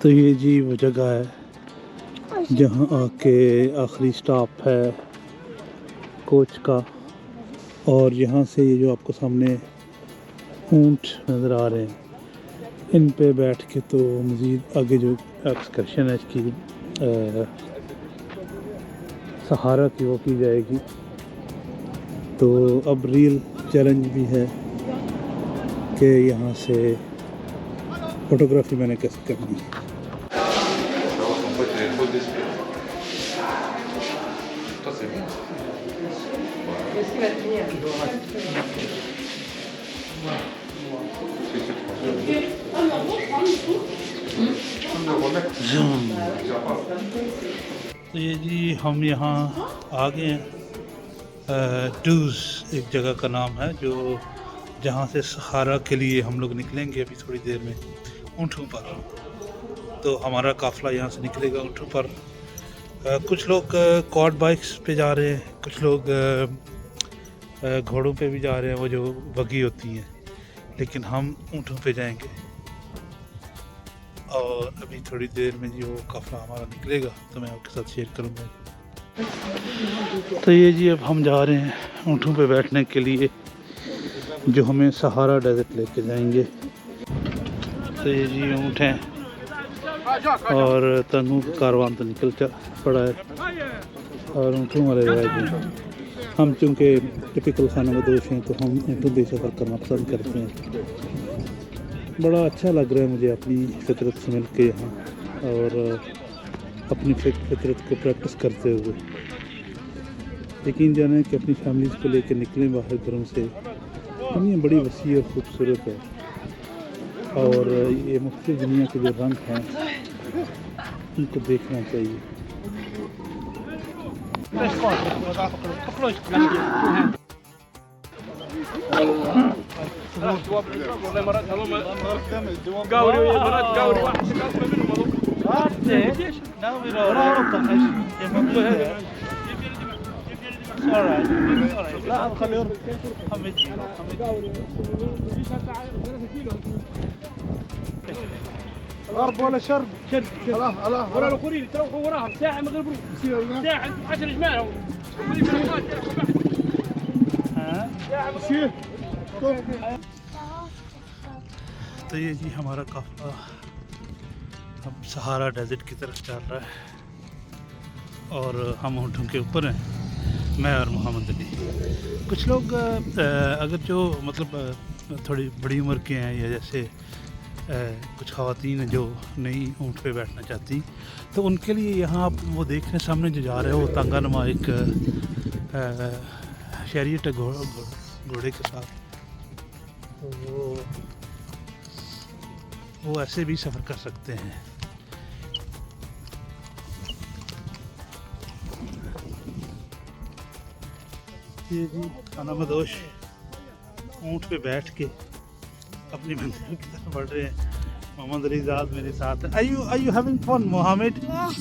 تو یہ جی وہ جگہ ہے جہاں آکے آخری سٹاپ ہے کوچ کا، اور یہاں سے یہ جو آپ کو سامنے اونٹ نظر آ رہے ہیں، ان پہ بیٹھ کے تو مزید آگے جو ایکسکرشن ہے اس کی سہارا کی وہ کی جائے گی۔ تو اب ریل چیلنج بھی ہے کہ یہاں سے فوٹوگرافی میں نے کیسے کرنی ہے۔ تو یہ جی ہم یہاں آ گئے ہیں، ڈوز ایک جگہ کا نام ہے جو جہاں سے سہارا کے لیے ہم لوگ نکلیں گے ابھی تھوڑی دیر میں اونٹوں پر۔ تو ہمارا قافلہ یہاں سے نکلے گا اونٹوں پر۔ کچھ لوگ کوڈ بائکس پہ جا رہے ہیں، کچھ لوگ گھوڑوں پہ بھی جا رہے ہیں، وہ جو بگی ہوتی ہیں، لیکن ہم اونٹوں پہ جائیں گے۔ اور ابھی تھوڑی دیر میں جو قافلہ ہمارا نکلے گا تو میں آپ کے ساتھ شیئر کروں گا۔ تو یہ جی اب ہم جا رہے ہیں اونٹوں پہ بیٹھنے کے لیے جو ہمیں سہارا ڈیزرٹ لے کے جائیں گے۔ تو یہ جی اونٹ ہیں اور تنوع کاروان تو نکل پڑا ہے اور اونٹوں والے رہ گئے ہیں۔ ہم چونکہ ٹپیکل خانہ بدوش ہیں تو ہم اونٹوں پہ سفر کرنا پسند کرتے ہیں۔ بڑا اچھا لگ رہا ہے مجھے اپنی فطرت سے مل کے یہاں اور اپنی فطرت کو پریکٹس کرتے ہوئے۔ یقین جانیں کہ اپنی فیملیز کو لے کے نکلیں باہر گھروں سے، دنیا بڑی وسیع اور خوبصورت ہے، اور یہ مختلف دنیا کے جو رنگ ہیں ان کو دیکھنا چاہیے۔ غرب ولا شرب شد الله ولا الخوري تروحوا وراها ساعه ما غربوا ساعه 10 جماعه تو یہ جی ہمارا قافلہ اب سہارا ڈیزرٹ کی طرف چل رہا ہے اور ہم اونٹوں کے اوپر ہیں، میں اور محمد علی۔ کچھ لوگ اگر جو مطلب تھوڑی بڑی عمر کے ہیں یا جیسے کچھ خواتین ہیں جو نئی اونٹ پہ بیٹھنا چاہتی، تو ان کے لیے یہاں آپ وہ دیکھ رہے ہیں سامنے جو جا رہے ہیں وہ تانگا نما ایک چیریٹ ہے گھوڑے کے ساتھ، تو وہ ایسے بھی سفر کر سکتے ہیں۔ یہ جی خانابدوش اونٹ پہ بیٹھ کے اپنی منزل کی طرف بڑھ رہے ہیں۔ محمد علی زاد میرے ساتھ ہیں۔ Are you having fun, Mohammed? Yes.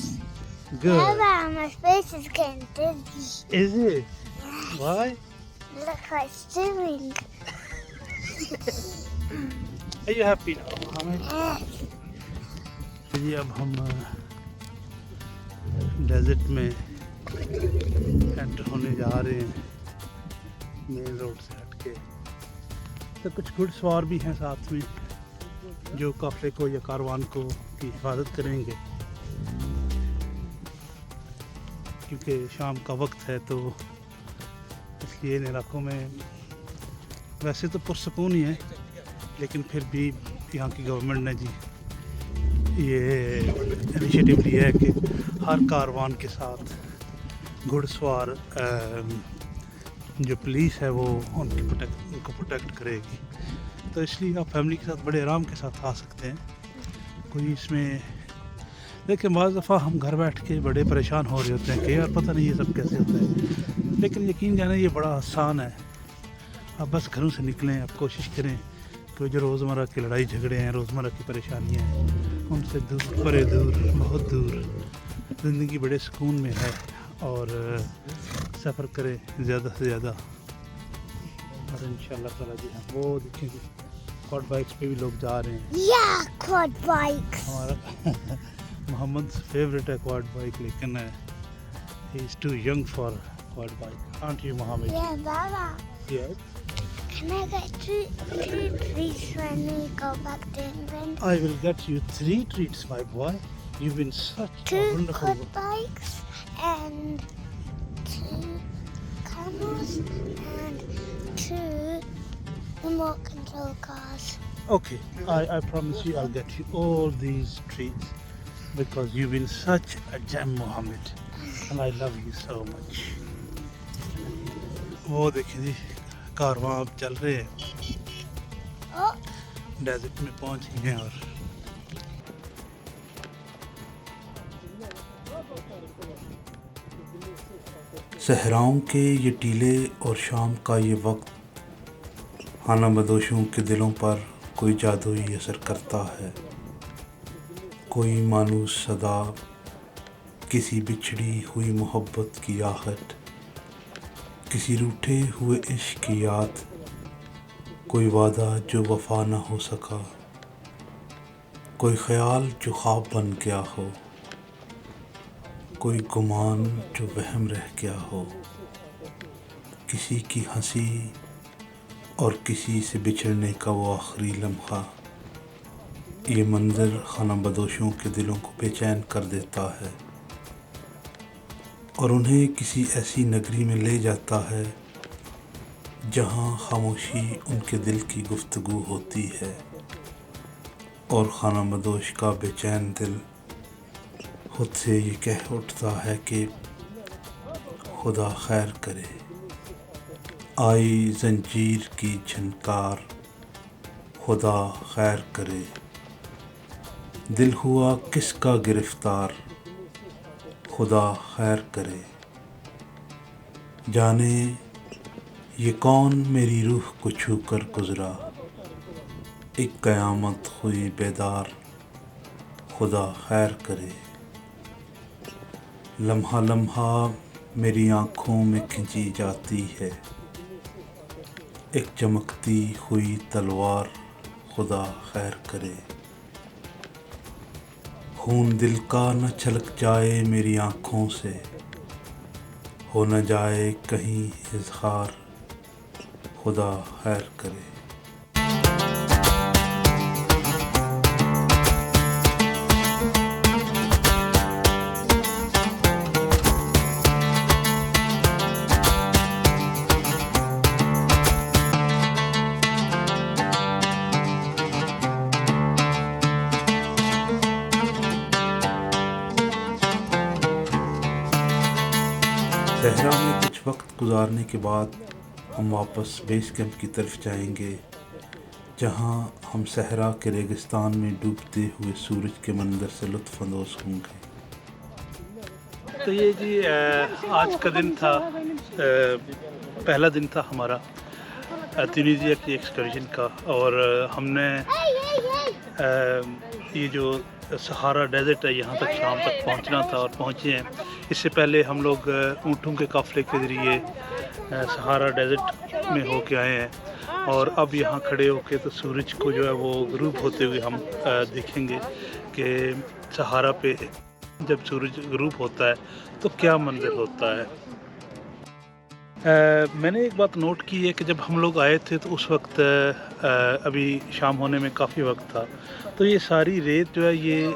Good. Baba, my face is getting dizzy. Is it? Why? Look, I'm swimming. Are you happy now, Mohammed? Yes. جی اب ہم ڈیزرٹ میں انٹر ہونے جا رہے ہیں مین روڈ سے ہٹ کے۔ تو کچھ گھڑ سوار بھی ہیں ساتھ میں جو قافلے کو یا کاروان کو کی حفاظت کریں گے، کیونکہ شام کا وقت ہے تو اس لیے ان علاقوں میں ویسے تو پرسکون ہی ہے، لیکن پھر بھی یہاں کی گورنمنٹ نے جی یہ انیشیٹو لیا ہے کہ ہر کاروان کے ساتھ گھڑ سوار جو پولیس ہے وہ ان کو پروٹیکٹ کرے گی۔ تو اس لیے آپ فیملی کے ساتھ بڑے آرام کے ساتھ آ سکتے ہیں۔ کوئی اس میں دیکھیں بعض دفعہ ہم گھر بیٹھ کے بڑے پریشان ہو رہے ہوتے ہیں کہ یار پتہ نہیں یہ سب کیسے ہوتا ہے، لیکن یقین جانے یہ بڑا آسان ہے۔ آپ بس گھروں سے نکلیں، آپ کوشش کریں کہ جو روزمرہ کی لڑائی جھگڑے ہیں، روزمرہ کی پریشانیاں ہیں، ان سے دور، بڑے دور، بہت دور زندگی بڑے سکون میں ہے، اور سفر کریں زیادہ سے زیادہ، اور انشاءاللہ تعالیٰ جی ہم وہ دیکھیں گے क्वाड बाइक्स पे भी लोग जा रहे हैं। Yeah, quad bikes. हमारा मोहम्मद फेवरेट है क्वाड बाइक, लेकिन he is too young for quad bike, aren't you, Mohammed? Yeah, Baba. Yes. Can I get two treats when we go back to England? I will get you 3 treats, my boy. You've been such a 2 wonderful quad bikes and 2 camels and 2 remote control cars. Okay, I promise you I'll get you all these treats because you've been such a gem, Mohammed, and I love you so much. वो देखिए जी, कारवां अब चल रहे हैं, Oh, desert में पहुंच गए हैं। और सहराओं के ये टीले और शाम का ये वक्त खानाबदोशों के दिलों पर कोई जादुई असर करता है। कोई मानूस सदा, किसी बिछड़ी हुई मोहब्बत की आहट, किसी रूठे हुए इश्क की याद, कोई वादा जो वफा न हो सका, कोई ख्याल जो ख्वाब बन गया हो, कोई गुमान जो वहम रह गया हो, किसी की हंसी और किसी से बिछड़ने का वो आखिरी लम्हा। ये मंज़र खानाबदोशों के दिलों को बेचैन कर देता है और उन्हें किसी ऐसी नगरी में ले जाता है जहाँ खामोशी उनके दिल की गुफ्तगू होती है और खानाबदोश का बेचैन दिल खुद से ये कह उठता है कि खुदा खैर करे। आई जंजीर की झनकार, खुदा खैर करे। दिल हुआ किसका गिरफ्तार, खुदा खैर करे। जाने ये कौन मेरी रूह को छू कर गुज़रा, एक क़यामत हुई बेदार, खुदा खैर करे। लम्हा लम्हा मेरी आँखों में खिंची जाती है एक चमकती हुई तलवार, खुदा खैर करे। खून दिल का न छलक जाए मेरी आँखों से, हो न जाए कहीं इज़हार, खुदा खैर करे। सहरा में कुछ वक्त गुजारने के बाद हम वापस बेस कैंप की तरफ जाएंगे, जहां हम सहरा के रेगिस्तान में डूबते हुए सूरज के मंजर से लुत्फ़ अंदोज़ होंगे। तो ये जी आज का दिन था, पहला दिन था हमारा ट्यूनीसिया की एक्सकर्शन का, और हमने ये जो सहारा डेजर्ट है यहाँ तक शाम तक पहुँचना था और पहुँचे हैं। इससे पहले हम लोग ऊँटों के काफ़िले के ज़रिए सहारा डेजर्ट में होके आए हैं और अब यहाँ खड़े होके तो सूरज को जो है वो गुरूब होते हुए हम देखेंगे कि सहारा पे जब सूरज गुरूब होता है तो क्या मंजर होता है। मैंने एक बात नोट की है कि जब हम लोग आए थे तो उस वक्त अभी शाम होने में काफ़ी वक्त था, तो ये सारी रेत जो है ये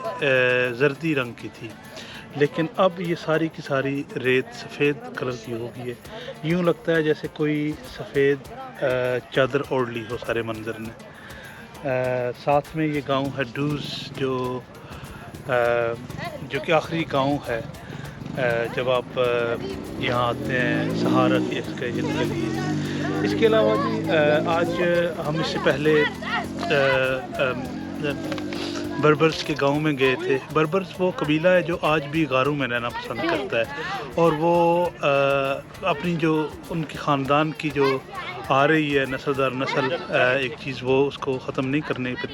जर्दी रंग की थी, लेकिन अब ये सारी की सारी रेत सफ़ेद कलर की हो गई है। यूँ लगता है जैसे कोई सफ़ेद चादर ओढ़ ली हो सारे मंजर ने। साथ में ये गांव है डूज़, जो कि आखिरी गांव है जब आप यहाँ आते हैं सहारा की एक्सकर्शन के लिए। इसके अलावा भी आज हम इससे पहले बर्बर्स के गांव में गए थे। बर्बर्स वो कबीला है जो आज भी गारों में रहना पसंद करता है और वो अपनी जो उनके ख़ानदान की जो आ रही है नस्ल दर नस्ल एक चीज़, वो उसको ख़त्म नहीं करने पर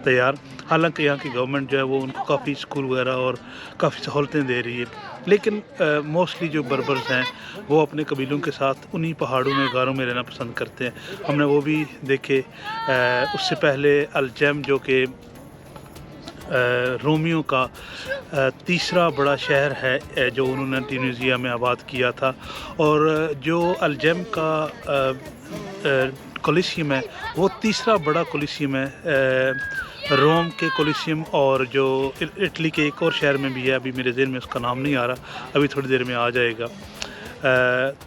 तैयार। हालांकि यहाँ की गवर्नमेंट जो है वो उनको काफ़ी स्कूल वगैरह और काफ़ी सहूलतें दे रही है, लेकिन मोस्टली जो बर्बर्स हैं वो अपने कबीलों के साथ उन्हीं पहाड़ों में गारों में रहना पसंद करते हैं। हमने वो भी देखे। उससे पहले अलजेम जो कि रोमियो का तीसरा बड़ा शहर है जो उन्होंने ट्यूनीसिया में आबाद किया था, और जो अलजेम का कोलिसियम है वो तीसरा बड़ा कोलिसियम है रोम के कोलिसियम, और जो इटली के एक और शहर में भी है, अभी मेरे ज़हन में उसका नाम नहीं आ रहा, अभी थोड़ी देर में आ जाएगा।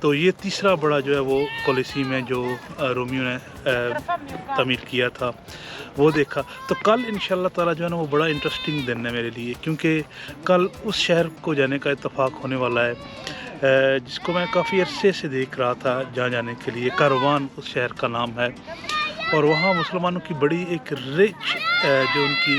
तो ये तीसरा बड़ा जो है वो कोलिसियम है जो रोमियो ने तमीर किया था, वो देखा। तो कल इंशाल्लाह ताला जो है ना वो बड़ा इंटरेस्टिंग दिन है मेरे लिए, क्योंकि कल उस शहर को जाने का इत्तेफाक होने वाला है जिसको मैं काफ़ी अरसे से देख रहा था जहाँ जाने के लिए। कैरवान उस शहर का नाम है, और वहाँ मुसलमानों की बड़ी एक रिच जो उनकी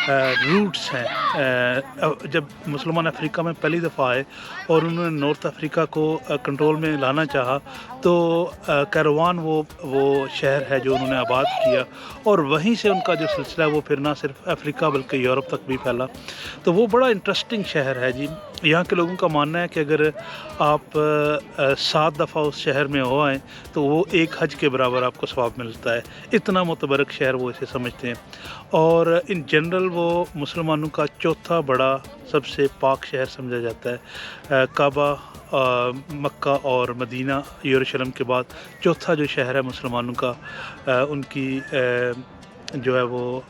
रूट्स हैं। जब मुसलमान अफ्रीका में पहली दफ़ा आए और उन्होंने नॉर्थ अफ्रीका को कंट्रोल में लाना चाहा, तो कैरवान वो शहर है जो उन्होंने आबाद किया, और वहीं से उनका जो सिलसिला है वो फिर ना सिर्फ अफ्रीका बल्कि यूरोप तक भी फैला। तो वो बड़ा इंटरेस्टिंग शहर है जी। यहाँ के लोगों का मानना है कि अगर आप 7 दफ़ा उस शहर में हो आएँ तो वो एक हज के बराबर आपको सवाब मिलता है। इतना मुतबरक शहर वो इसे समझते हैं, और इन जनरल वो मुसलमानों का चौथा बड़ा सबसे पाक शहर समझा जाता है। काबा, मक्का और मदीना, यरूशलेम के बाद चौथा जो शहर है मुसलमानों का, उनकी जो है वो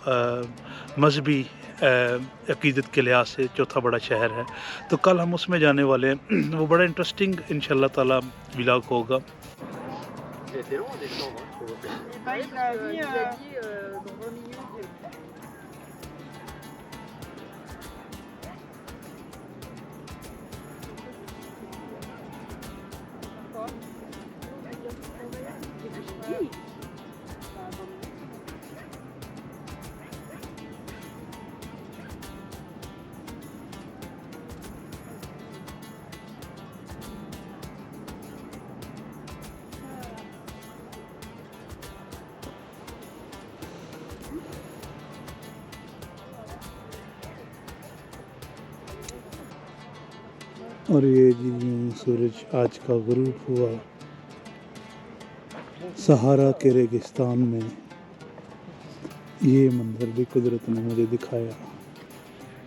मजहबी अक़ीदत के लिहाज से चौथा बड़ा शहर है। तो कल हम उसमें जाने वाले हैं। वो बड़ा इंटरेस्टिंग इंशाल्लाह ताला व्लॉग होगा। और ये जी सूरज आज का गुरूब हुआ सहारा के रेगिस्तान में। ये मंजर भी कुदरत ने मुझे दिखाया।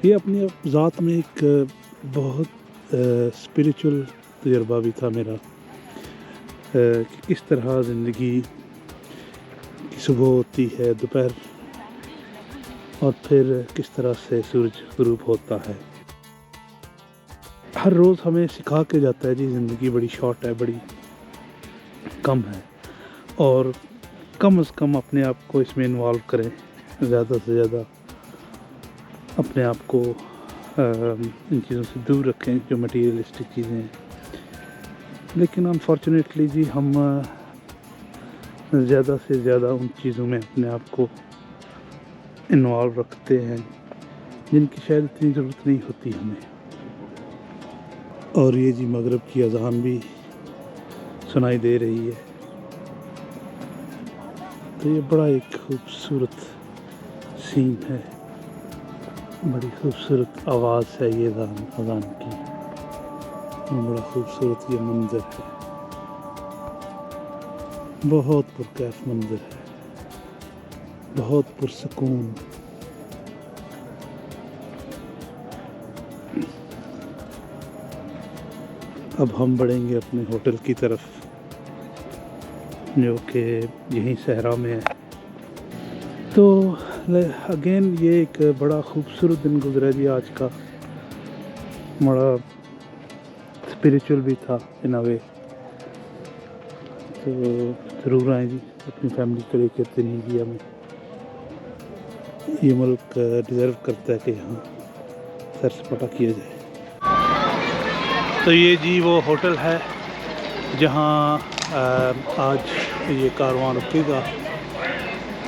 ये अपनी ज़ात में एक बहुत स्पिरिचुअल तजुर्बा भी था मेरा, कि किस तरह ज़िंदगी की सुबह होती है, दोपहर, और फिर किस तरह से सूरज गुरूब होता है। हर रोज़ हमें सिखा के जाता है जी ज़िंदगी बड़ी शॉर्ट है, बड़ी कम है, और कम से कम अपने आप को इसमें इन्वॉल्व करें, ज़्यादा से ज़्यादा अपने आप को इन चीज़ों से दूर रखें जो मटीरियलिस्टिक चीज़ें हैं। लेकिन अनफॉर्चुनेटली जी हम ज़्यादा से ज़्यादा उन चीज़ों में अपने आप को इन्वॉल्व रखते हैं जिनकी शायद इतनी ज़रूरत नहीं होती हमें। और ये जी मगरिब की अज़ान भी सुनाई दे रही है। तो ये बड़ा एक खूबसूरत सीन है, बड़ी खूबसूरत आवाज़ है ये अज़ान की, बड़ा खूबसूरत ये मंज़र है, बहुत पुरकैफ मंज़र है, बहुत पुरसकून। अब हम बढ़ेंगे अपने होटल की तरफ जो कि यहीं सहरा में है। तो अगेन ये एक बड़ा खूबसूरत दिन गुजरा जी आज का, बड़ा स्पिरिचुअल भी था इन अ वे। तो ज़रूर आए जी अपनी फैमिली को लेकर तुनीसिया में। ये मुल्क डिज़र्व करता है कि यहाँ सैर सपाटा किया जाए। तो ये जी वो होटल है जहाँ आज ये कारवां रुकेगा,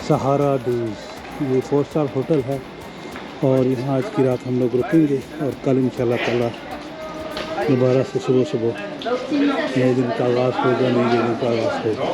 सहारा डूज़। ये 4 स्टार होटल है और यहाँ आज की रात हम लोग रुकेंगे, और कल इंशाल्लाह ताला दोबारा से सुबह नए दिन का आगाज़ होगा, नए दिन का आगाज़ होगा।